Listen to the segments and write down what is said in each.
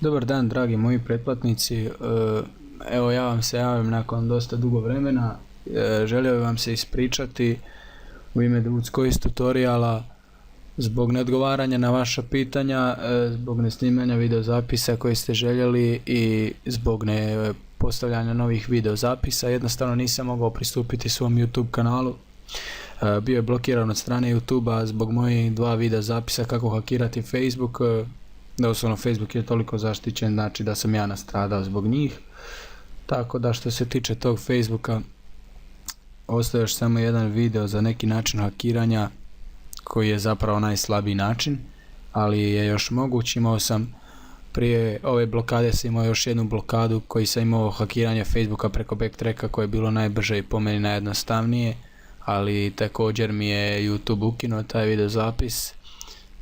Dobar dan, dragi moji pretplatnici. Evo, ja vam se javim nakon dosta dugo vremena. Želio bih vam se ispričati u ime Vuckois tutoriala zbog neodgovaranja na vaša pitanja, zbog nesnimanja videozapisa koji ste željeli i zbog ne postavljanja novih videozapisa. Jednostavno nisam mogao pristupiti svom YouTube kanalu. Bio je blokiran od strane YouTube-a zbog mojih 2 videozapisa kako hakirati Facebook. Doslovno Facebook je toliko zaštićen, znači da sam ja nastradao zbog njih. Tako da što se tiče tog Facebooka, ostaje još samo jedan video za neki način hakiranja koji je zapravo najslabiji način, ali je još moguć. Imao sam prije ove blokade sam imao još jednu blokadu koji sam imao hakiranje Facebooka preko backtracka koje je bilo najbrže i po meni najjednostavnije, ali također mi je YouTube ukinuo taj videozapis.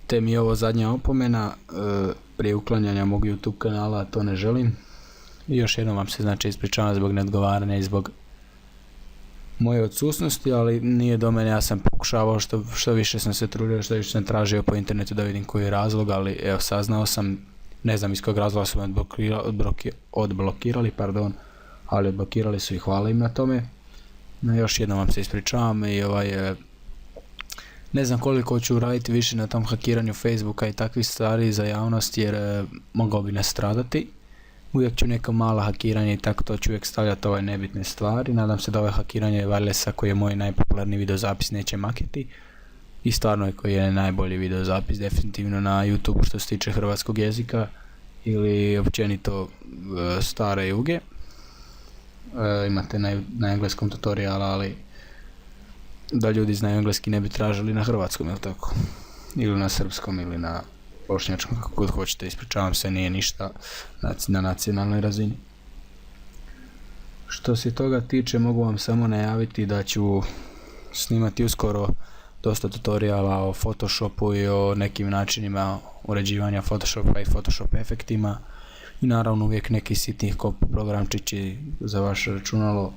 Te mi je ovo zadnja opomena prije uklanjanja mog YouTube kanala, a to ne želim. I još jednom vam se znači ispričavam zbog neodgovaranja i zbog moje odsutnosti, ali nije do mene, ja sam pokušavao što više sam se trudio, što više sam tražio po internetu da vidim koji je razlog, ali evo saznao sam, ne znam iz kojeg razloga su me odblokirali, ali odblokirali su i hvala im na tome. No, još jednom vam se ispričavam i ne znam koliko ću raditi više na tom hakiranju Facebooka i takvih stvari za javnost, jer mogao bi nastradati. Uvijek ću neka mala hakiranja i tako to ću uvijek stavljati ove nebitne stvari. Nadam se da ove hakiranje wirelessa koji je moj najpopularniji videozapis neće maketi. I stvarno je koji je najbolji videozapis definitivno na YouTube što se tiče hrvatskog jezika ili općenito stare juge. Imate na engleskom tutoriala, ali da ljudi znaju engleski ne bi tražili na hrvatskom, ili tako? Ili na srpskom ili na bošnjačkom, kako god hoćete, ispričavam se, nije ništa na nacionalnoj razini. Što se toga tiče, mogu vam samo najaviti da ću snimati uskoro dosta tutoriala o Photoshopu i o nekim načinima uređivanja Photoshopa i Photoshop efektima. I naravno uvijek neki sitni programčići za vaše računalo.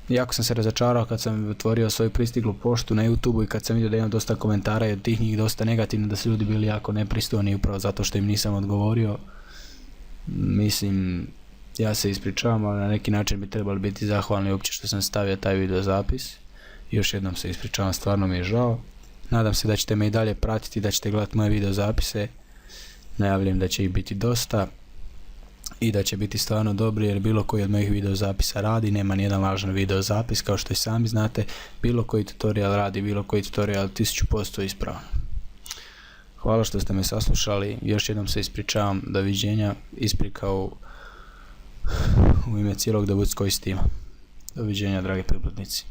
Jako sam se razočarao kad sam otvorio svoju pristiglu poštu na YouTube i kad sam vidio da imam dosta komentara i od tih njih dosta negativno, da su ljudi bili jako nepristojni upravo zato što im nisam odgovorio. Mislim, ja se ispričavam, ali na neki način bi trebali biti zahvalni uopće što sam stavio taj videozapis. Još jednom se ispričavam, stvarno mi je žao. Nadam se da ćete me i dalje pratiti, da ćete gledati moje videozapise. Najavljujem da će ih biti dosta i da će biti stvarno dobri, jer bilo koji od mojih videozapisa radi, nema nijedan važan videozapis, kao što i sami znate, bilo koji tutorial radi, bilo koji tutorial 1000% ispravan. Hvala što ste me saslušali, još jednom se ispričavam, doviđenja, isprika u ime cijelog Vuckois tima. Doviđenja, dragi pretplatnici.